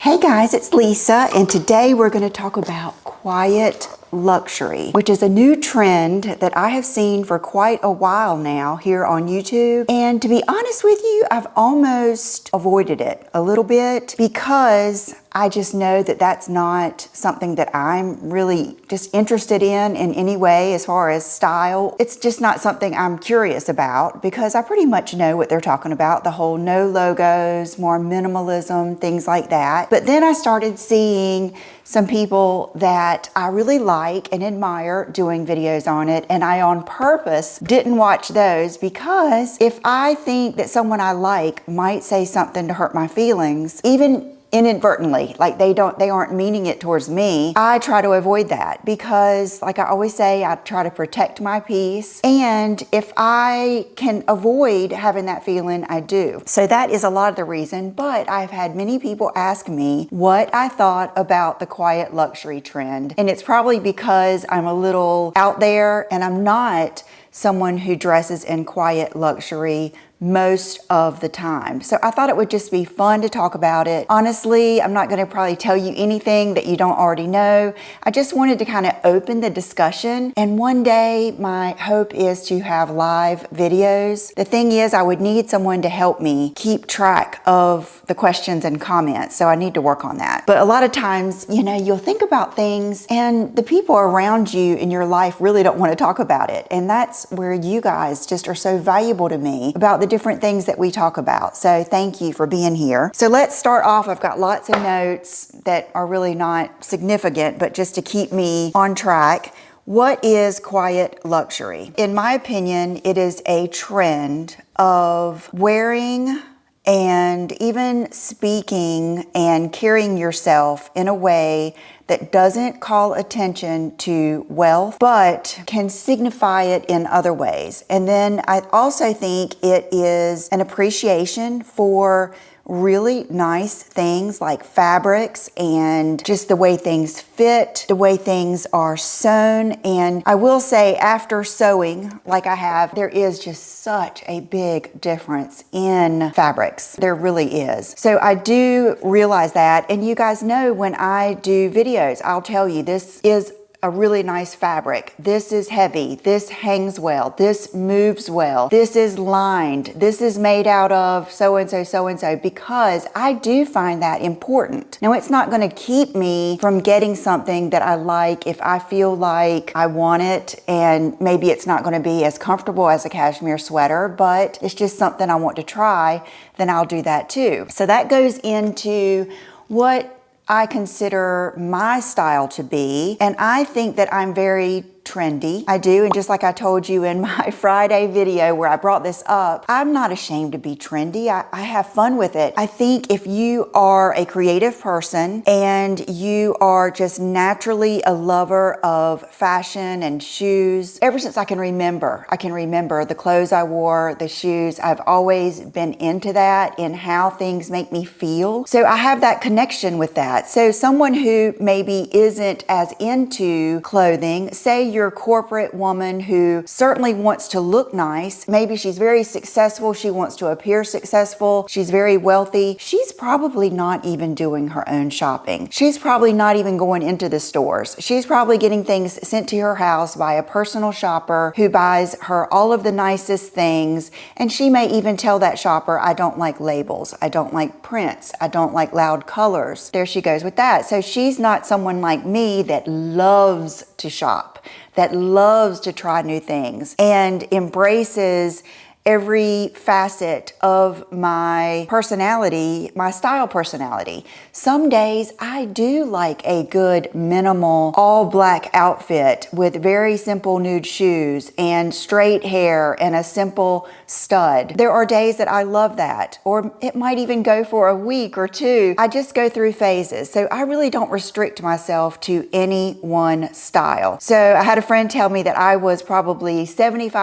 Hey guys, it's Lisa, and today we're going to talk about quiet luxury, which is a new trend that I have seen for quite a while now here on YouTube. And to be honest with you, I've almost avoided it a little bit because I just know that that's not something that I'm really just interested in any way as far as style. It's just not something I'm curious about because I pretty much know what they're talking about, the whole no logos, more minimalism, things like that. But then I started seeing some people that I really like and admire doing videos on it, and I on purpose didn't watch those because if I think that someone I like might say something to hurt my feelings, even inadvertently, like they aren't meaning it towards me, I try to avoid that because, like I always say, I try to protect my peace, and if I can avoid having that feeling, I do. So that is a lot of the reason. But I've had many people ask me what I thought about the quiet luxury trend, and it's probably because I'm a little out there and I'm not someone who dresses in quiet luxury most of the time. So I thought it would just be fun to talk about it. Honestly, I'm not going to probably tell you anything that you don't already know. I just wanted to kind of open the discussion, and one day my hope is to have live videos. The thing is, I would need someone to help me keep track of the questions and comments, so I need to work on that. But a lot of times, you know, you'll think about things and the people around you in your life really don't want to talk about it, and that's where you guys just are so valuable to me about the different things that we talk about. So thank you for being here. So let's start off. I've got lots of notes that are really not significant, but just to keep me on track. What is quiet luxury? In my opinion, it is a trend of wearing and even speaking and carrying yourself in a way that doesn't call attention to wealth, but can signify it in other ways. And then I also think it is an appreciation for really nice things like fabrics and just the way things fit, the way things are sewn. And I will say, after sewing like I have, there is just such a big difference in fabrics. There really is. So I do realize that. And you guys know, when I do videos, I'll tell you, this is a really nice fabric. This is heavy. This hangs well. This moves well. This is lined. This is made out of so-and-so, so-and-so, because I do find that important. Now, it's not going to keep me from getting something that I like if I feel like I want it, and maybe it's not going to be as comfortable as a cashmere sweater, but it's just something I want to try, then I'll do that too. So that goes into what I consider my style to be, and I think that I'm very trendy. I do, and just like I told you in my Friday video where I brought this up, I'm not ashamed to be trendy. I have fun with it. I think if you are a creative person and you are just naturally a lover of fashion and shoes, ever since I can remember the clothes I wore, the shoes, I've always been into that, in how things make me feel. So I have that connection with that. So someone who maybe isn't as into clothing, say you're a corporate woman who certainly wants to look nice. Maybe she's very successful. She wants to appear successful. She's very wealthy. She's probably not even doing her own shopping. She's probably not even going into the stores. She's probably getting things sent to her house by a personal shopper who buys her all of the nicest things. And she may even tell that shopper, I don't like labels. I don't like prints. I don't like loud colors. There she goes with that. So she's not someone like me that loves to shop, that loves to try new things and embraces every facet of my personality, my style personality. Some days I do like a good minimal all black outfit with very simple nude shoes and straight hair and a simple stud. There are days that I love that, or it might even go for a week or two. I just go through phases. So I really don't restrict myself to any one style. So I had a friend tell me that I was probably 75%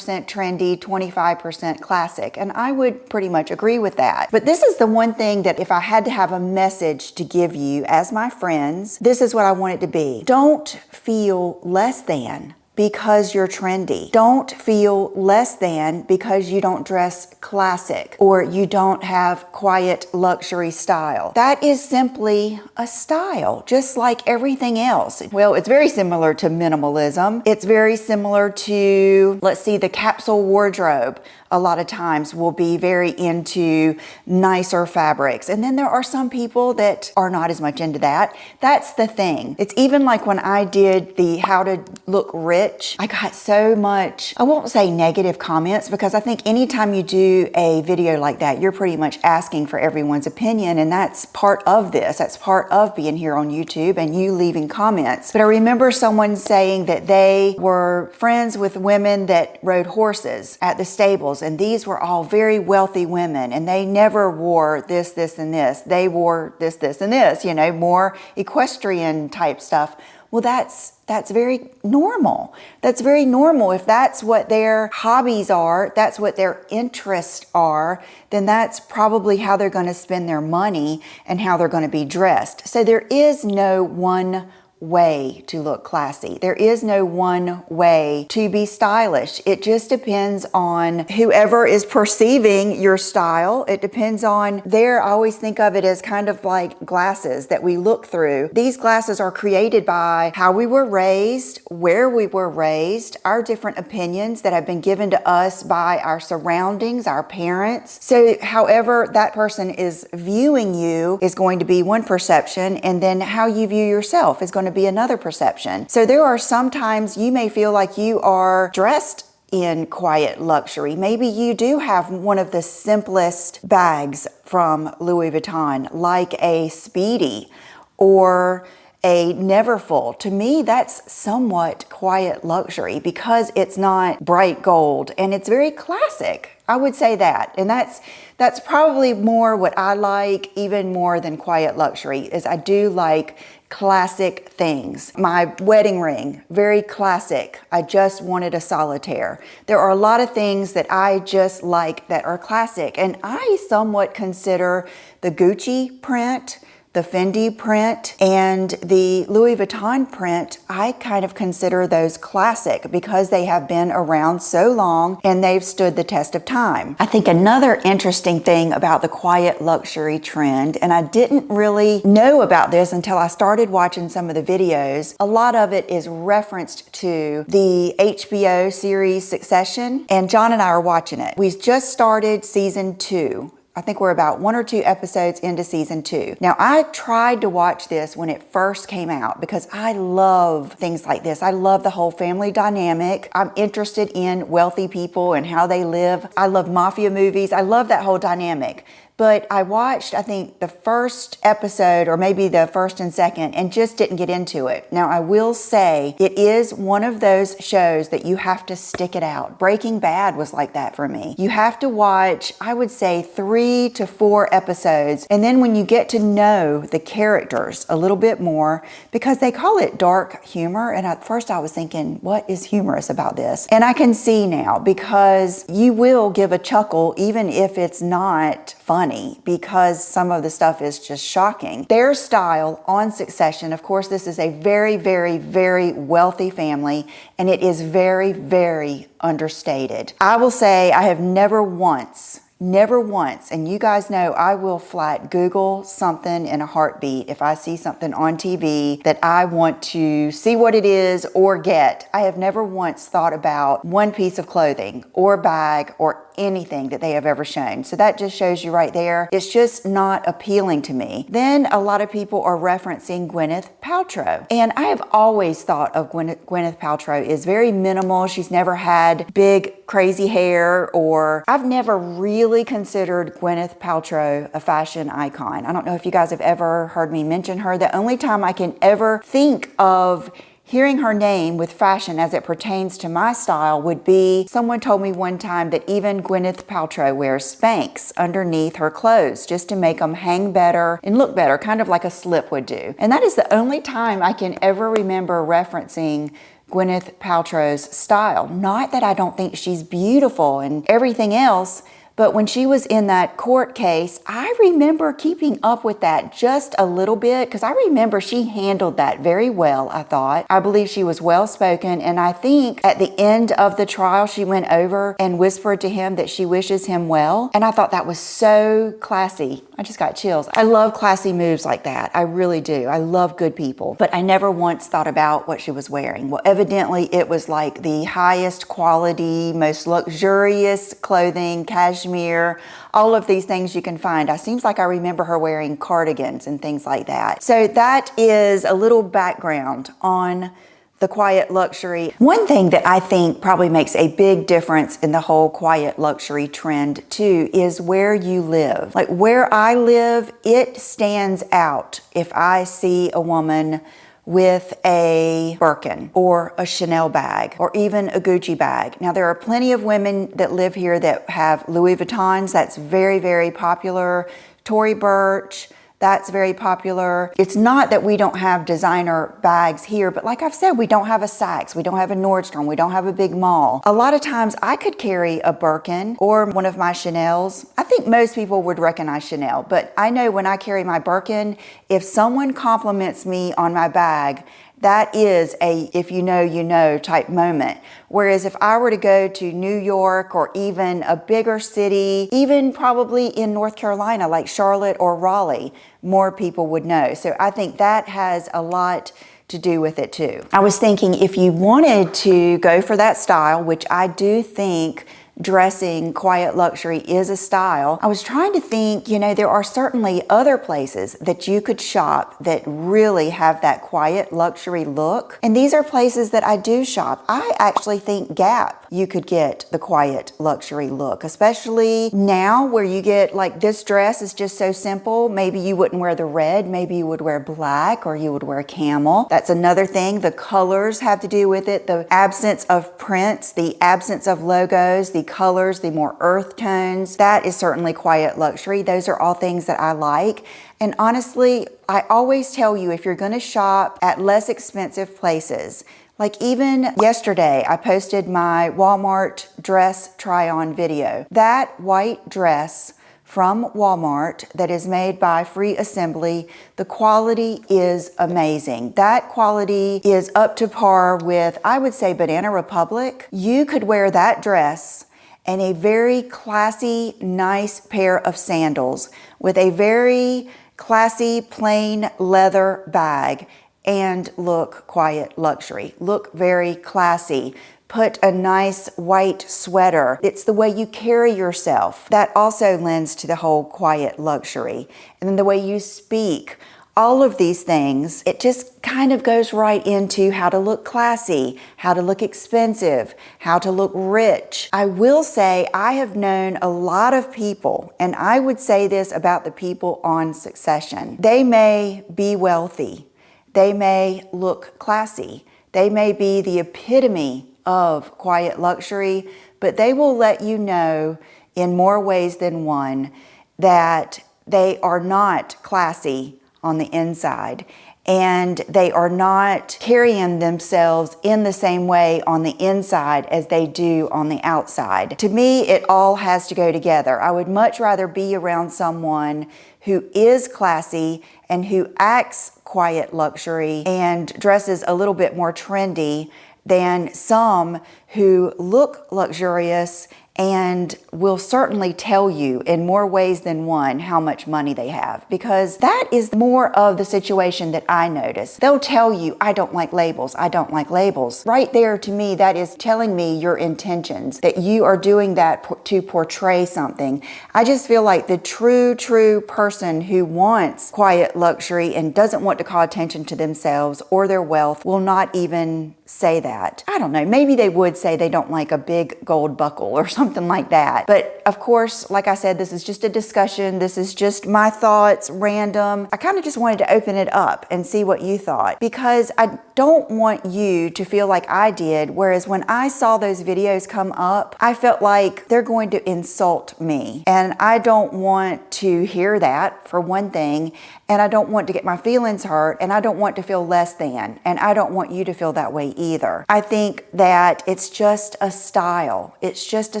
trendy, 25% classic, and I would pretty much agree with that. But this is the one thing that if I had to have a message to give you as my friends, this is what I want it to be. Don't feel less than because you're trendy. Don't feel less than because you don't dress classic or you don't have quiet luxury style. That is simply a style, just like everything else. Well, it's very similar to minimalism. It's very similar to, let's see, the capsule wardrobe. A lot of times will be very into nicer fabrics. And then there are some people that are not as much into that. That's the thing. It's even like when I did the how to look rich, I got so much, I won't say negative comments, because I think anytime you do a video like that, you're pretty much asking for everyone's opinion. And that's part of this. That's part of being here on YouTube and you leaving comments. But I remember someone saying that they were friends with women that rode horses at the stables. And these were all very wealthy women, and they never wore this, this, and this. They wore this, this, and this, you know, more equestrian type stuff. Well, that's very normal. That's very normal. If that's what their hobbies are, that's what their interests are, then that's probably how they're going to spend their money and how they're going to be dressed. So there is no one way to look classy. There is no one way to be stylish. It just depends on whoever is perceiving your style. It depends on I always think of it as kind of like glasses that we look through. These glasses are created by how we were raised, where we were raised, our different opinions that have been given to us by our surroundings, our parents. So however that person is viewing you is going to be one perception, and then how you view yourself is going to be another perception. So there are sometimes you may feel like you are dressed in quiet luxury. Maybe you do have one of the simplest bags from Louis Vuitton, like a Speedy or a Neverfull. To me, that's somewhat quiet luxury because it's not bright gold and it's very classic. I would say that. And that's probably more what I like, even more than quiet luxury, is I do like classic things. My wedding ring, very classic. I just wanted a solitaire. There are a lot of things that I just like that are classic. And I somewhat consider the Gucci print, the Fendi print, and the Louis Vuitton print, I kind of consider those classic because they have been around so long and they've stood the test of time. I think another interesting thing about the quiet luxury trend, and I didn't really know about this until I started watching some of the videos, a lot of it is referenced to the HBO series Succession, and John and I are watching it. We just started season 2. I think we're about 1 or 2 episodes into season 2. Now, I tried to watch this when it first came out because I love things like this. I love the whole family dynamic. I'm interested in wealthy people and how they live. I love mafia movies. I love that whole dynamic. But I watched, I think, the first episode or maybe the first and second and just didn't get into it. Now, I will say it is one of those shows that you have to stick it out. Breaking Bad was like that for me. You have to watch, I would say, 3 to 4 episodes. And then when you get to know the characters a little bit more, because they call it dark humor. And at first I was thinking, what is humorous about this? And I can see now because you will give a chuckle even if it's not funny, because some of the stuff is just shocking. Their style on Succession, of course, this is a very, very, very wealthy family, and it is very, very understated. I will say I have never once, and you guys know I will flat Google something in a heartbeat if I see something on TV that I want to see what it is or get. I have never once thought about one piece of clothing or bag or anything that they have ever shown. So that just shows you right there. It's just not appealing to me. Then a lot of people are referencing Gwyneth Paltrow. And I have always thought of Gwyneth Paltrow is very minimal. She's never had big crazy hair, or I've never really considered Gwyneth Paltrow a fashion icon. I don't know if you guys have ever heard me mention her. The only time I can ever think of hearing her name with fashion as it pertains to my style would be, someone told me one time that even Gwyneth Paltrow wears Spanx underneath her clothes just to make them hang better and look better, kind of like a slip would do. And that is the only time I can ever remember referencing Gwyneth Paltrow's style. Not that I don't think she's beautiful and everything else, But when she was in that court case, I remember keeping up with that just a little bit because I remember she handled that very well, I thought. I believe she was well spoken, and I think at the end of the trial, she went over and whispered to him that she wishes him well. And I thought that was so classy. I just got chills. I love classy moves like that. I really do. I love good people. But I never once thought about what she was wearing. Well, evidently it was like the highest quality, most luxurious clothing, cashmere, all of these things you can find. It seems like I remember her wearing cardigans and things like that. So that is a little background on the quiet luxury. One thing that I think probably makes a big difference in the whole quiet luxury trend too is where you live. Like where I live, it stands out if I see a woman with a Birkin or a Chanel bag or even a Gucci bag. Now there are plenty of women that live here that have Louis Vuittons. That's very, very popular. Tory Burch, that's very popular. It's not that we don't have designer bags here, but like I've said, we don't have a Saks, we don't have a Nordstrom, we don't have a big mall. A lot of times I could carry a Birkin or one of my Chanels. I think most people would recognize Chanel, but I know when I carry my Birkin, if someone compliments me on my bag, that is a if you know type moment. Whereas if I were to go to New York or even a bigger city, even probably in North Carolina like Charlotte or Raleigh, more people would know. So I think that has a lot to do with it too. I was thinking if you wanted to go for that style, which I do think dressing quiet luxury is a style. I was trying to think, there are certainly other places that you could shop that really have that quiet luxury look. And these are places that I do shop. I actually think Gap, you could get the quiet luxury look, especially now where you get like this dress is just so simple. Maybe you wouldn't wear the red, maybe you would wear black or you would wear camel. That's another thing. The colors have to do with it. The absence of prints, the absence of logos, the colors, the more earth tones, that is certainly quiet luxury. Those are all things that I like. And honestly, I always tell you, if you're going to shop at less expensive places, like even yesterday, I posted my Walmart dress try-on video. That white dress from Walmart that is made by Free Assembly, the quality is amazing. That quality is up to par with, I would say, Banana Republic. You could wear that dress and a very classy, nice pair of sandals with a very classy, plain leather bag and look quiet luxury. Look very classy. Put a nice white sweater. It's the way you carry yourself. That also lends to the whole quiet luxury. And then the way you speak. All of these things, it just kind of goes right into how to look classy, how to look expensive, how to look rich. I will say I have known a lot of people, and I would say this about the people on Succession. They may be wealthy. They may look classy. They may be the epitome of quiet luxury, but they will let you know in more ways than one that they are not classy on the inside, and they are not carrying themselves in the same way on the inside as they do on the outside. To me, it all has to go together. I would much rather be around someone who is classy and who acts quiet luxury and dresses a little bit more trendy than some who look luxurious and will certainly tell you in more ways than one how much money they have, because that is more of the situation that I notice. They'll tell you, I don't like labels, I don't like labels. Right there, to me, that is telling me your intentions, that you are doing that to portray something. I just feel like the true person who wants quiet luxury and doesn't want to call attention to themselves or their wealth will not even say that. I don't know, maybe they would say they don't like a big gold buckle or something like that. But of course, like I said, this is just a discussion. This is just my thoughts, random. I kind of just wanted to open it up and see what you thought, because I don't want you to feel like I did, whereas when I saw those videos come up, I felt like they're going to insult me. And I don't want to hear that, for one thing, and I don't want to get my feelings hurt, and I don't want to feel less than, and I don't want you to feel that way either. I think that it's just a style. It's just a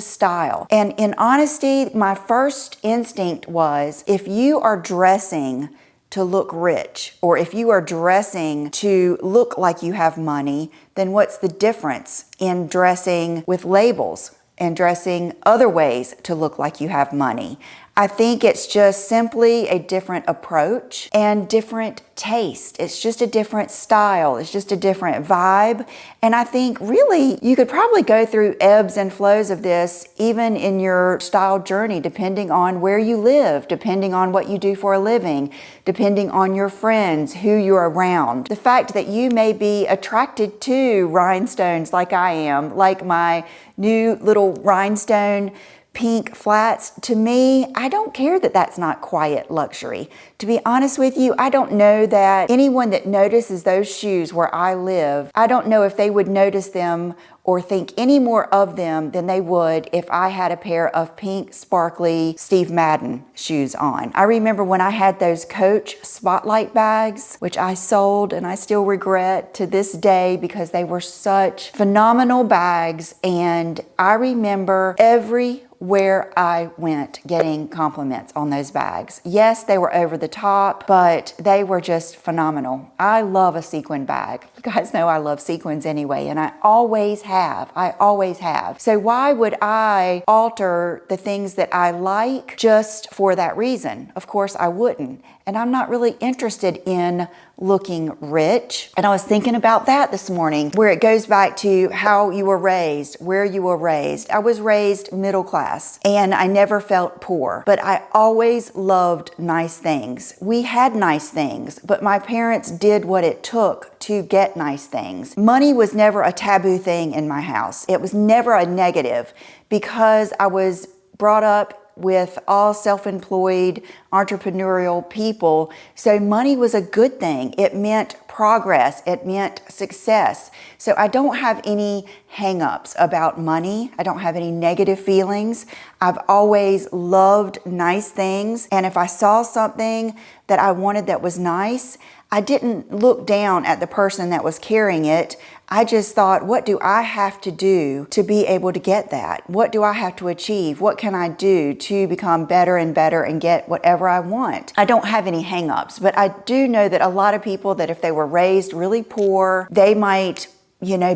style. And in honesty, my first instinct was, if you are dressing to look rich, or if you are dressing to look like you have money, then what's the difference in dressing with labels and dressing other ways to look like you have money? I think it's just simply a different approach and different taste. It's just a different style. It's just a different vibe. And I think really you could probably go through ebbs and flows of this even in your style journey, depending on where you live, depending on what you do for a living, depending on your friends, who you're around. The fact that you may be attracted to rhinestones like I am, like my new little rhinestone pink flats, to me, I don't care that that's not quiet luxury. To be honest with you, I don't know that anyone that notices those shoes where I live, I don't know if they would notice them or think any more of them than they would if I had a pair of pink, sparkly Steve Madden shoes on. I remember when I had those Coach Spotlight bags, which I sold and I still regret to this day because they were such phenomenal bags, and I remember everywhere I went getting compliments on those bags. Yes, they were over the top, but they were just phenomenal. I love a sequin bag. You guys know I love sequins anyway, and I always have. I always have. So why would I alter the things that I like just for that reason? Of course I wouldn't. And I'm not really interested in looking rich. And I was thinking about that this morning, where it goes back to how you were raised, where you were raised. I was raised middle class and I never felt poor, but I always loved nice things. We had nice things, but my parents did what it took to get nice things. Money was never a taboo thing in my house. It was never a negative because I was brought up with all self-employed entrepreneurial people. So money was a good thing. It meant progress. It meant success. So I don't have any hang-ups about money. I don't have any negative feelings. I've always loved nice things. And if I saw something that I wanted that was nice, I didn't look down at the person that was carrying it. I just thought, what do I have to do to be able to get that? What do I have to achieve? What can I do to become better and better and get whatever I want? I don't have any hang-ups, but I do know that a lot of people, that if they were raised really poor, they might,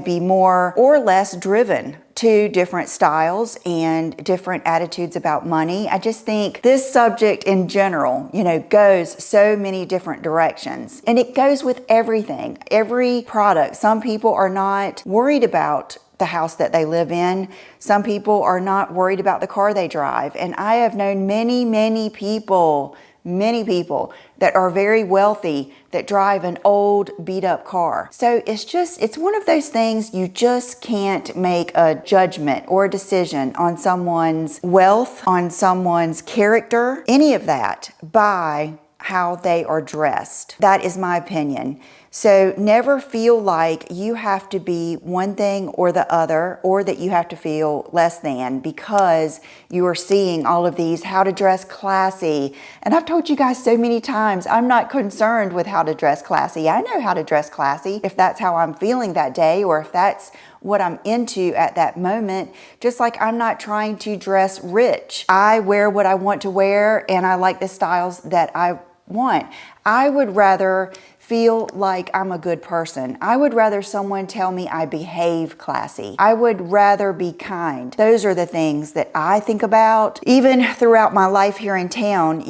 be more or less driven to different styles and different attitudes about money. I just think this subject in general, goes so many different directions. And it goes with everything, every product. Some people are not worried about the house that they live in. Some people are not worried about the car they drive. And I have known many people that are very wealthy that drive an old beat up car. So it's one of those things you just can't make a judgment or a decision on someone's wealth, on someone's character, any of that by how they are dressed. That is my opinion. So never feel like you have to be one thing or the other, or that you have to feel less than because you are seeing all of these how to dress classy. And I've told you guys so many times, I'm not concerned with how to dress classy. I know how to dress classy if that's how I'm feeling that day, or if that's what I'm into at that moment. Just like I'm not trying to dress rich. I wear what I want to wear and I like the styles that I want. I would rather feel like I'm a good person. I would rather someone tell me I behave classy. I would rather be kind. Those are the things that I think about. Even throughout my life here in town,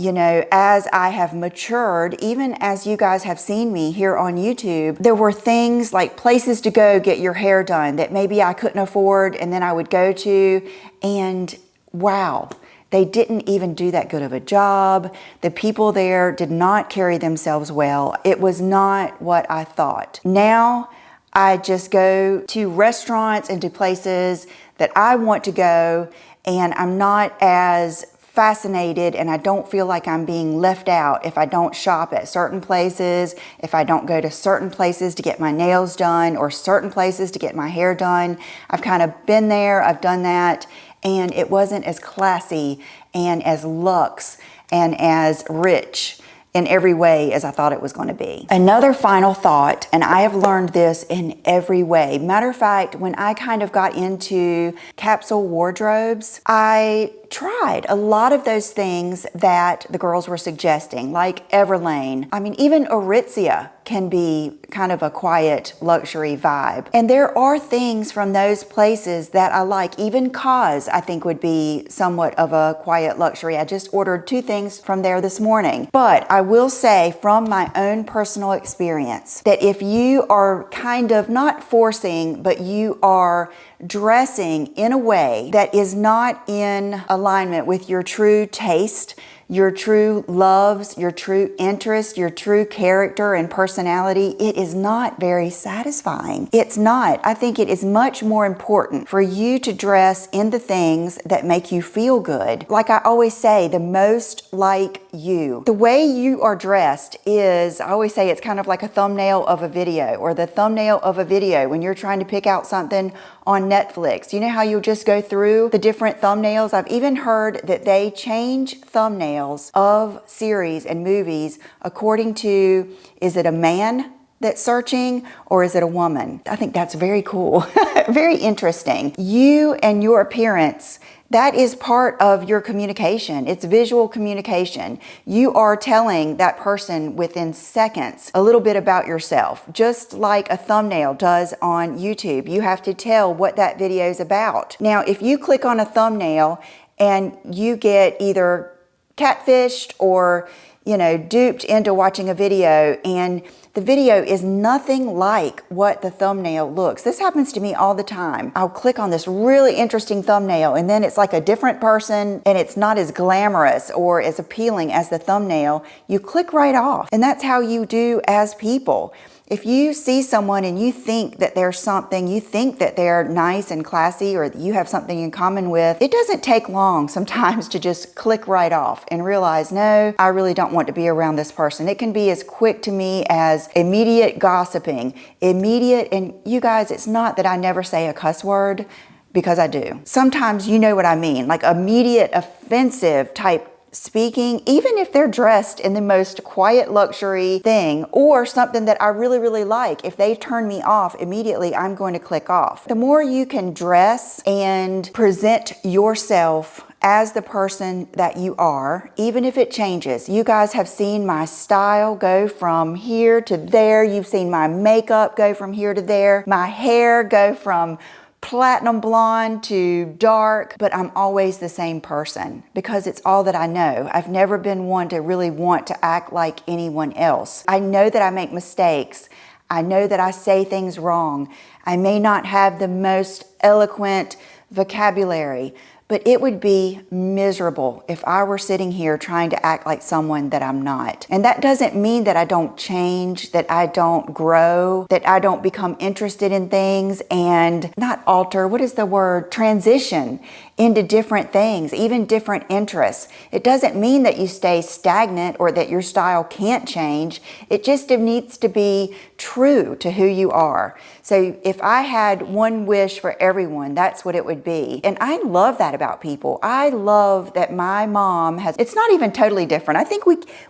as I have matured, even as you guys have seen me here on YouTube, there were things like places to go get your hair done that maybe I couldn't afford, and then I would go to, and wow, they didn't even do that good of a job. The people there did not carry themselves well. It was not what I thought. Now, I just go to restaurants and to places that I want to go, and I'm not as fascinated, and I don't feel like I'm being left out if I don't shop at certain places, if I don't go to certain places to get my nails done, or certain places to get my hair done. I've kind of been there, I've done that, and it wasn't as classy and as luxe and as rich in every way as I thought it was going to be. Another final thought, and I have learned this in every way. Matter of fact, when I kind of got into capsule wardrobes, I tried a lot of those things that the girls were suggesting, like Everlane. I mean, even Aritzia can be kind of a quiet luxury vibe. And there are things from those places that I like. Even Cause, I think, would be somewhat of a quiet luxury. I just ordered 2 things from there this morning. But I will say from my own personal experience that if you are kind of not forcing, but you are dressing in a way that is not in alignment with your true taste, your true loves, your true interest, your true character and personality, it is not very satisfying. It's not. I think it is much more important for you to dress in the things that make you feel good. Like I always say, the most like you. The way you are dressed is, I always say, it's kind of like a thumbnail of a video, or the thumbnail of a video when you're trying to pick out something on Netflix. You know how you'll just go through the different thumbnails? I've even heard that they change thumbnails of series and movies according to, is it a man that's searching or is it a woman? I think that's very cool, very interesting. You and your appearance, that is part of your communication. It's visual communication. You are telling that person within seconds a little bit about yourself, just like a thumbnail does on YouTube. You have to tell what that video is about. Now, if you click on a thumbnail and you get either catfished or, duped into watching a video, and the video is nothing like what the thumbnail looks. This happens to me all the time. I'll click on this really interesting thumbnail and then it's like a different person and it's not as glamorous or as appealing as the thumbnail. You click right off. And that's how you do as people. If you see someone and you think that there's something, you think that they're nice and classy or that you have something in common with, it doesn't take long sometimes to just click right off and realize, no, I really don't want to be around this person. It can be as quick to me as immediate gossiping, immediate, and you guys, it's not that I never say a cuss word, because I do. Sometimes you know what I mean, like immediate offensive type speaking, even if they're dressed in the most quiet luxury thing or something that I really, really like. If they turn me off immediately, I'm going to click off. The more you can dress and present yourself as the person that you are, even if it changes. You guys have seen my style go from here to there. You've seen my makeup go from here to there. My hair go from platinum blonde to dark, but I'm always the same person because it's all that I know. I've never been one to really want to act like anyone else. I know that I make mistakes. I know that I say things wrong. I may not have the most eloquent vocabulary, but it would be miserable if I were sitting here trying to act like someone that I'm not. And that doesn't mean that I don't change, that I don't grow, that I don't become interested in things and not alter, what is the word? Transition into different things, even different interests. It doesn't mean that you stay stagnant or that your style can't change. It just needs to be true to who you are. So if I had one wish for everyone, that's what it would be. And I love that about people. I love that my mom has, it's not even totally different. I think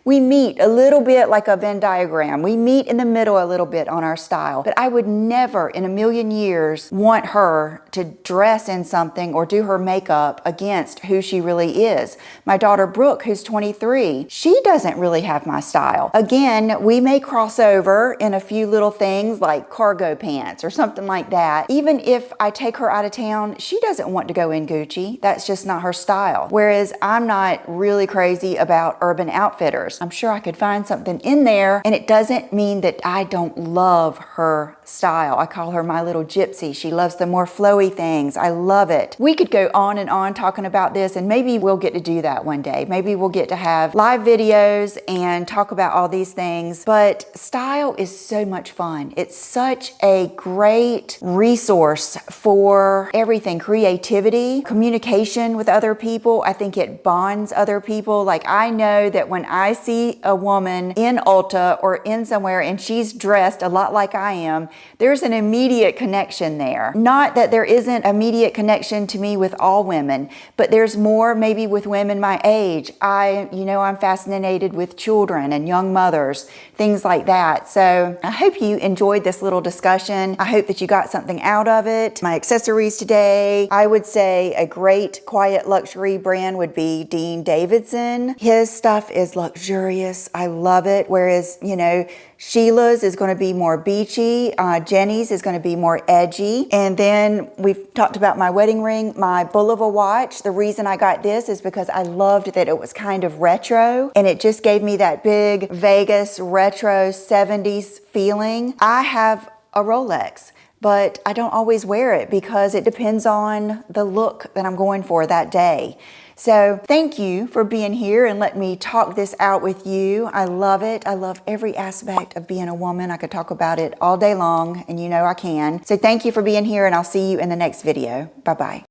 we meet a little bit like a Venn diagram. We meet in the middle a little bit on our style. But I would never in a million years want her to dress in something or do her makeup against who she really is. My daughter Brooke, who's 23, she doesn't really have my style. Again, we may cross over in a few little things like cargo pants or something like that. Even if I take her out of town, she doesn't want to go in Gucci. That's just not her style. Whereas I'm not really crazy about Urban Outfitters. I'm sure I could find something in there, and it doesn't mean that I don't love her style. I call her my little gypsy. She loves the more flowy things. I love it. We could go on and on talking about this, and maybe we'll get to do that one day. Maybe we'll get to have live videos and talk about all these things. But style is so much fun. It's such a great resource for everything. Creativity, communication with other people. I think it bonds other people. Like I know that when I see a woman in Ulta or in somewhere and she's dressed a lot like I am, there's an immediate connection there. Not that there isn't immediate connection to me with all all women, but there's more maybe with women my age. I'm fascinated with children and young mothers, things like that. So I hope you enjoyed this little discussion. I hope that you got something out of it. My accessories today, I would say a great quiet luxury brand would be Dean Davidson. His stuff is luxurious. I love it. Whereas, Sheila's is going to be more beachy. Jenny's is going to be more edgy. And then we've talked about my wedding ring, my Bulova watch. The reason I got this is because I loved that it was kind of retro and it just gave me that big Vegas retro 70s feeling. I have a Rolex, but I don't always wear it because it depends on the look that I'm going for that day. So thank you for being here and let me talk this out with you. I love it. I love every aspect of being a woman. I could talk about it all day long, and I can. So thank you for being here, and I'll see you in the next video. Bye-bye.